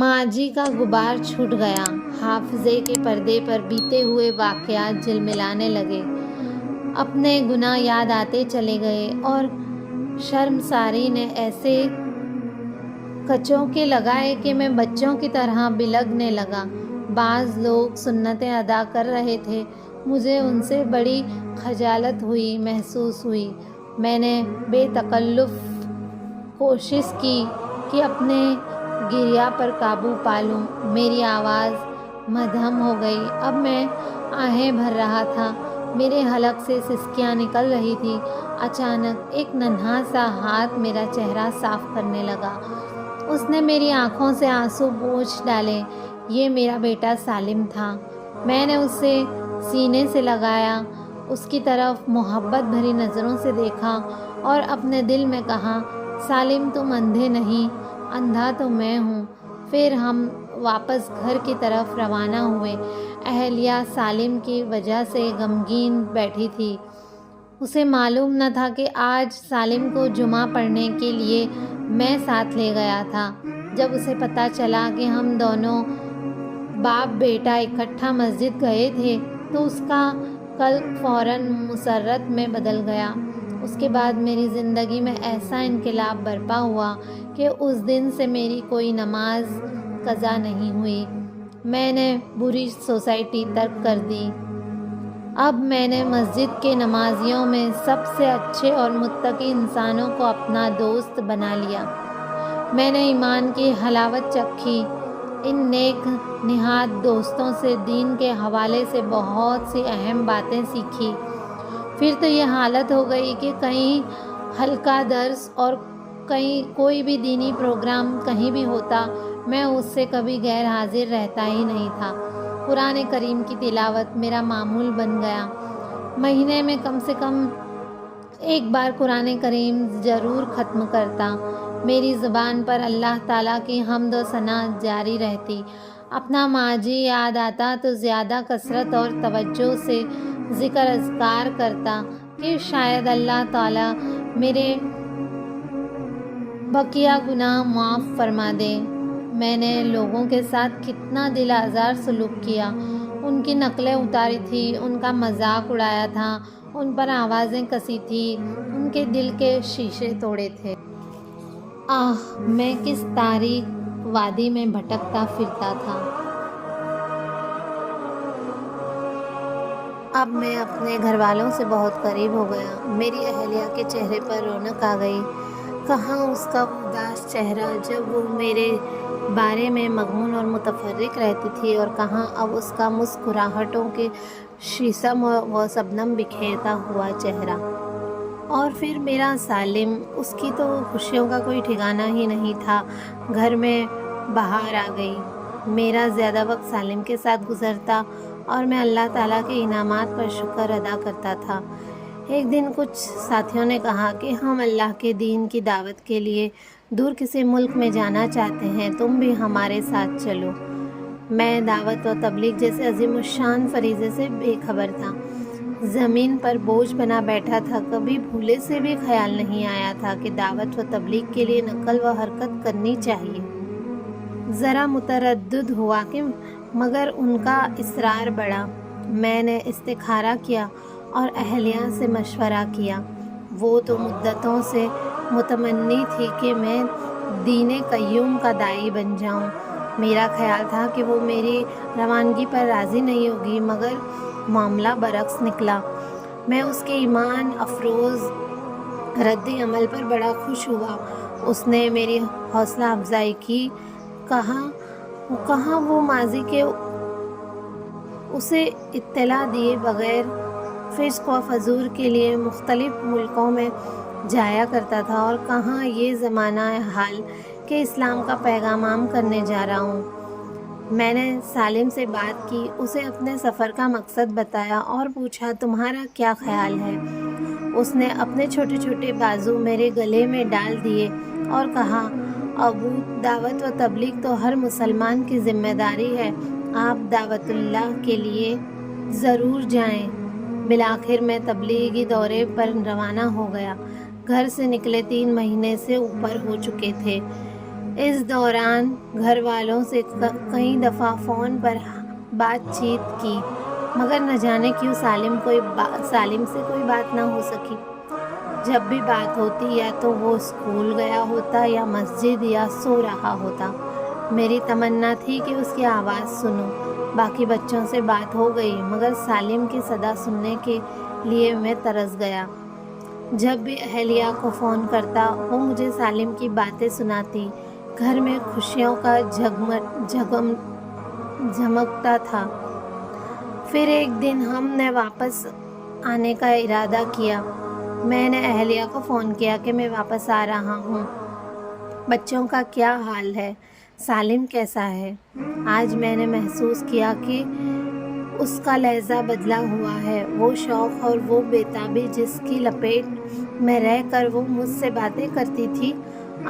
ماضی کا غبار چھٹ گیا، حافظے کے پردے پر بیتے ہوئے واقعات جھلملانے لگے، اپنے گناہ یاد آتے چلے گئے اور شرمساری نے ایسے کچوکے لگائے کہ میں بچوں کی طرح بلگنے لگا۔ بعض لوگ سنتیں ادا کر رہے تھے، مجھے ان سے بڑی خجالت محسوس ہوئی۔ میں نے بے تکلف کوشش کی کہ اپنے گریہ پر قابو پا لوں۔ میری آواز مدھم ہو گئی، اب میں آہیں بھر رہا تھا، میرے حلق سے سسکیاں نکل رہی تھیں۔ اچانک ایک ننھا سا ہاتھ میرا چہرہ صاف کرنے لگا، اس نے میری آنکھوں سے آنسو پوچھ ڈالے۔ یہ میرا بیٹا سالم تھا۔ میں نے اسے سینے سے لگایا، اس کی طرف محبت بھری نظروں سے دیکھا اور اپنے دل میں کہا، سالم تم اندھے نہیں، اندھا تو میں ہوں۔ پھر ہم واپس گھر کی طرف روانہ ہوئے۔ اہلیہ سالم کی وجہ سے غمگین بیٹھی تھی۔ اسے معلوم نہ تھا کہ آج سالم کو جمعہ پڑھنے کے لیے میں ساتھ لے گیا تھا۔ جب اسے پتہ چلا کہ ہم دونوں باپ بیٹا اکٹھا مسجد گئے تھے تو اس کا قلب فوراً مسرت میں بدل گیا۔ اس کے بعد میری زندگی میں ایسا انقلاب برپا ہوا کہ اس دن سے میری کوئی نماز قضا نہیں ہوئی۔ میں نے بری سوسائٹی ترک کر دی۔ اب میں نے مسجد کے نمازیوں میں سب سے اچھے اور متقی انسانوں کو اپنا دوست بنا لیا۔ میں نے ایمان کی حلاوت چکھی۔ ان نیک نہاد دوستوں سے دین کے حوالے سے بہت سی اہم باتیں سیکھی۔ پھر تو یہ حالت ہو گئی کہ کہیں حلقہ درس اور کہیں کوئی بھی دینی پروگرام کہیں بھی ہوتا، میں اس سے کبھی غیر حاضر رہتا ہی نہیں تھا۔ قرآن کریم کی تلاوت میرا معمول بن گیا۔ مہینے میں کم سے کم ایک بار قرآن کریم ضرور ختم کرتا۔ میری زبان پر اللہ تعالیٰ کی حمد و ثنا جاری رہتی۔ اپنا ماضی یاد آتا تو زیادہ کثرت اور توجہ سے ذکر اذکار کرتا کہ شاید اللہ تعالیٰ میرے بقیہ گناہ معاف فرما دے۔ میں نے لوگوں کے ساتھ کتنا دل آزار سلوک کیا، ان کی نقلیں اتاری تھی، ان کا مذاق اڑایا تھا، ان پر آوازیں کسی تھی، ان کے دل کے شیشے توڑے تھے۔ میں کس تاریک وادی میں بھٹکتا پھرتا تھا۔ اب میں اپنے گھر والوں سے بہت قریب ہو گیا۔ میری اہلیہ کے چہرے پر رونق آ گئی۔ کہاں اس کا اداس چہرہ جب وہ میرے بارے میں مغموم اور متفرق رہتی تھی، اور کہاں اب اس کا مسکراہٹوں کے شیشم و شبنم بکھیرتا ہوا چہرہ۔ اور پھر میرا سالم، اس کی تو خوشیوں کا کوئی ٹھکانہ ہی نہیں تھا۔ گھر میں بہار آ گئی۔ میرا زیادہ وقت سالم کے ساتھ گزرتا اور میں اللہ تعالیٰ کے انعامات پر شکر ادا کرتا تھا۔ ایک دن کچھ ساتھیوں نے کہا کہ ہم اللہ کے دین کی دعوت کے لیے دور کسی ملک میں جانا چاہتے ہیں، تم بھی ہمارے ساتھ چلو۔ میں دعوت و تبلیغ جیسے عظیم الشان فریضے سے بے خبر تھا۔ زمین پر بوجھ بنا بیٹھا تھا۔ کبھی بھولے سے بھی خیال نہیں آیا تھا کہ دعوت و تبلیغ کے لیے نقل و حرکت کرنی چاہیے۔ ذرا متردد ہوا کہ مگر ان کا اصرار بڑھا۔ میں نے استخارہ کیا اور اہلیہ سے مشورہ کیا۔ وہ تو مدتوں سے متمنی تھی کہ میں دین قیوم کا داعی بن جاؤں۔ میرا خیال تھا کہ وہ میری روانگی پر راضی نہیں ہوگی، مگر معاملہ برعکس نکلا۔ میں اس کے ایمان افروز رد عمل پر بڑا خوش ہوا۔ اس نے میری حوصلہ افزائی کی۔ کہاں وہ ماضی کے اسے اطلاع دیے بغیر فسق و فجور کے لیے مختلف ملکوں میں جایا کرتا تھا، اور کہاں یہ زمانہ حال کہ اسلام کا پیغام عام کرنے جا رہا ہوں۔ میں نے سالم سے بات کی، اسے اپنے سفر کا مقصد بتایا اور پوچھا، تمہارا کیا خیال ہے؟ اس نے اپنے چھوٹے چھوٹے بازو میرے گلے میں ڈال دیے اور کہا، ابو، دعوت و تبلیغ تو ہر مسلمان کی ذمہ داری ہے، آپ دعوت اللہ کے لیے ضرور جائیں۔ بالآخر میں تبلیغی دورے پر روانہ ہو گیا۔ گھر سے نکلے 3 مہینے سے اوپر ہو چکے تھے۔ اس دوران گھر والوں سے کئی دفعہ فون پر بات چیت کی، مگر نہ جانے کیوں سالم سے کوئی بات نہ ہو سکی۔ جب بھی بات ہوتی یا تو وہ اسکول گیا ہوتا یا مسجد یا سو رہا ہوتا۔ میری تمنا تھی کہ اس کی آواز سنوں۔ باقی بچوں سے بات ہو گئی، مگر سالم کی صدا سننے کے لیے میں ترس گیا۔ جب بھی اہلیہ کو فون کرتا، وہ مجھے سالم کی باتیں سناتی۔ گھر میں خوشیوں کا جھمکتا تھا۔ پھر ایک دن ہم نے واپس آنے کا ارادہ کیا۔ میں نے اہلیہ کو فون کیا کہ میں واپس آ رہا ہوں۔ بچوں کا کیا حال ہے؟ سالم کیسا ہے؟ آج میں نے محسوس کیا کہ اس کا لہجہ بدلا ہوا ہے۔ وہ شوق اور وہ بےتابی جس کی لپیٹ میں رہ کر وہ مجھ سے باتیں کرتی تھی،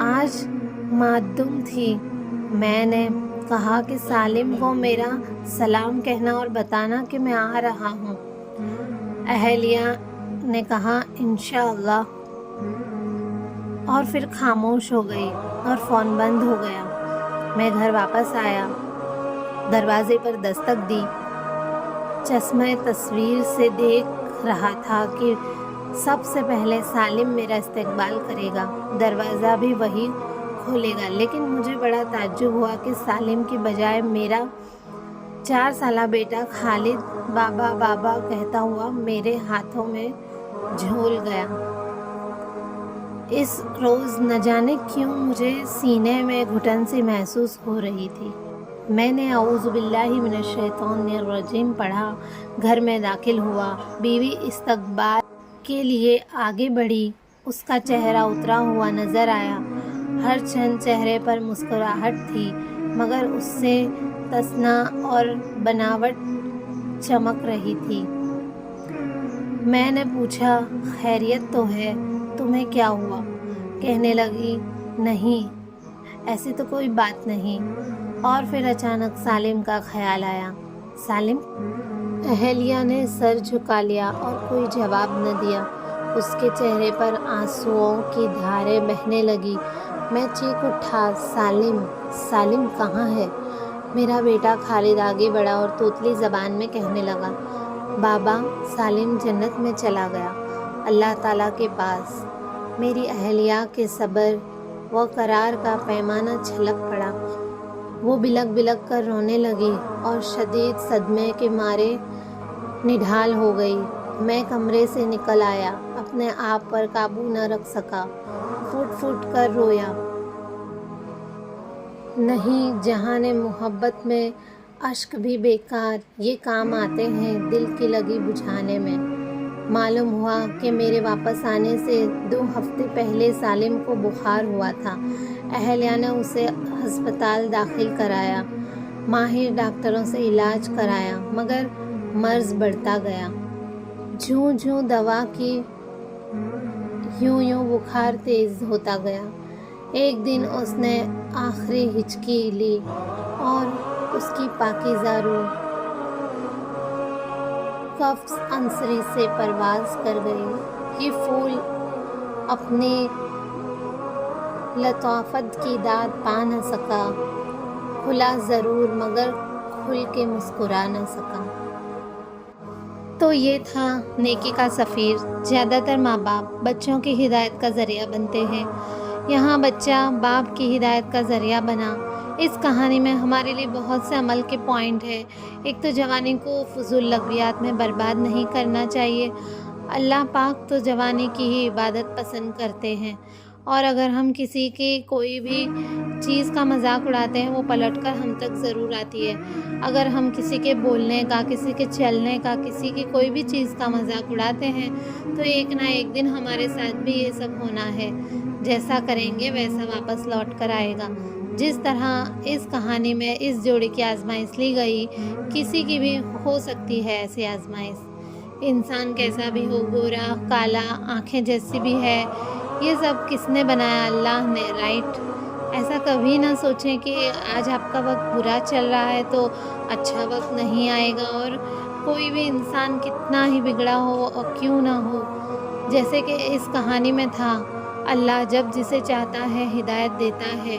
آج معدوم تھی۔ میں نے کہا کہ سالم کو میرا سلام کہنا اور بتانا کہ میں آ رہا ہوں۔ اہلیہ نے کہا انشاءاللہ، اور پھر خاموش ہو گئی اور فون بند ہو گیا۔ میں گھر واپس آیا، دروازے پر دستک دی۔ چشمہ تصویر سے دیکھ رہا تھا کہ سب سے پہلے سالم میرا استقبال کرے گا، دروازہ بھی وہی کھولے گا، لیکن مجھے بڑا تعجب ہوا کہ سالم کی بجائے میرا 4 سالہ بیٹا خالد بابا بابا کہتا ہوا میرے ہاتھوں میں جھول گیا۔ اس روز نہ جانے کیوں مجھے سینے میں گھٹن سی محسوس ہو رہی تھی۔ میں نے اعوذ باللہ من الشیطان الرجیم پڑھا، گھر میں داخل ہوا۔ بیوی استقبال کے لیے آگے بڑھی، اس کا چہرہ اترا ہوا نظر آیا۔ ہر چند چہرے پر مسکراہٹ تھی، مگر اس سے تسنہ اور بناوٹ چمک رہی تھی۔ میں نے پوچھا خیریت تو ہے؟ تمہیں کیا ہوا؟ کہنے لگی نہیں، ایسی تو کوئی بات نہیں۔ اور پھر اچانک سالم کا خیال آیا۔ سالم؟ اہلیہ نے سر جھکا لیا اور کوئی جواب نہ دیا۔ اس کے چہرے پر آنسوؤں کی دھاریں بہنے لگی۔ میں چیخ اٹھا سالم! سالم کہاں ہے؟ میرا بیٹا خالد آگے بڑھا اور توتلی زبان میں کہنے لگا، بابا سالم جنت میں چلا گیا، اللہ تعالیٰ کے پاس۔ میری اہلیہ کے صبر و قرار کا پیمانہ چھلک پڑا۔ وہ بلک بلک کر رونے لگی اور شدید صدمے کے مارے نڈھال ہو گئی۔ میں کمرے سے نکل آیا، اپنے آپ پر قابو نہ رکھ سکا، پھوٹ پھوٹ کر رویا۔ نہیں جہان محبت میں اشک بھی بیکار، یہ کام آتے ہیں دل کی لگی بجھانے میں۔ معلوم ہوا کہ میرے واپس آنے سے 2 ہفتے پہلے سالم کو بخار ہوا تھا۔ اہلیہ نے اسے ہسپتال داخل کرایا، ماہر ڈاکٹروں سے علاج کرایا، مگر مرض بڑھتا گیا۔ جوں جوں دوا کی یوں بخار تیز ہوتا گیا۔ ایک دن اس نے آخری ہچکی لی اور اس کی پاکیزہ روح قفس عنصری سے پرواز کر گئی۔ یہ پھول اپنی لطافت کی داد پا نہ سکا، کھلا ضرور مگر کھل کے مسکرا نہ سکا۔ تو یہ تھا نیکی کا سفیر۔ زیادہ تر ماں باپ بچوں کی ہدایت کا ذریعہ بنتے ہیں، یہاں بچہ باپ کی ہدایت کا ذریعہ بنا۔ اس کہانی میں ہمارے لیے بہت سے عمل کے پوائنٹ ہیں۔ ایک تو جوانی کو فضول لغویات میں برباد نہیں کرنا چاہیے۔ اللہ پاک تو جوانی کی ہی عبادت پسند کرتے ہیں، اور اگر ہم کسی کی کوئی بھی چیز کا مذاق اڑاتے ہیں وہ پلٹ کر ہم تک ضرور آتی ہے۔ اگر ہم کسی کے بولنے کا، کسی کے چلنے کا، کسی کی کوئی بھی چیز کا مذاق اڑاتے ہیں تو ایک نہ ایک دن ہمارے ساتھ بھی یہ سب ہونا ہے۔ جیسا کریں گے ویسا واپس لوٹ کر آئے گا۔ جس طرح اس کہانی میں اس جوڑے کی آزمائش لی گئی، کسی کی بھی ہو سکتی ہے ایسی آزمائش۔ انسان کیسا بھی ہو، گورا کالا، آنکھیں جیسی بھی ہے، یہ سب کس نے بنایا؟ اللہ نے، رائٹ؟ ایسا کبھی نہ سوچیں کہ آج آپ کا وقت برا چل رہا ہے تو اچھا وقت نہیں آئے گا، اور کوئی بھی انسان کتنا ہی بگڑا ہو اور کیوں نہ ہو، جیسے کہ اس کہانی میں تھا، اللہ جب جسے چاہتا ہے ہدایت دیتا ہے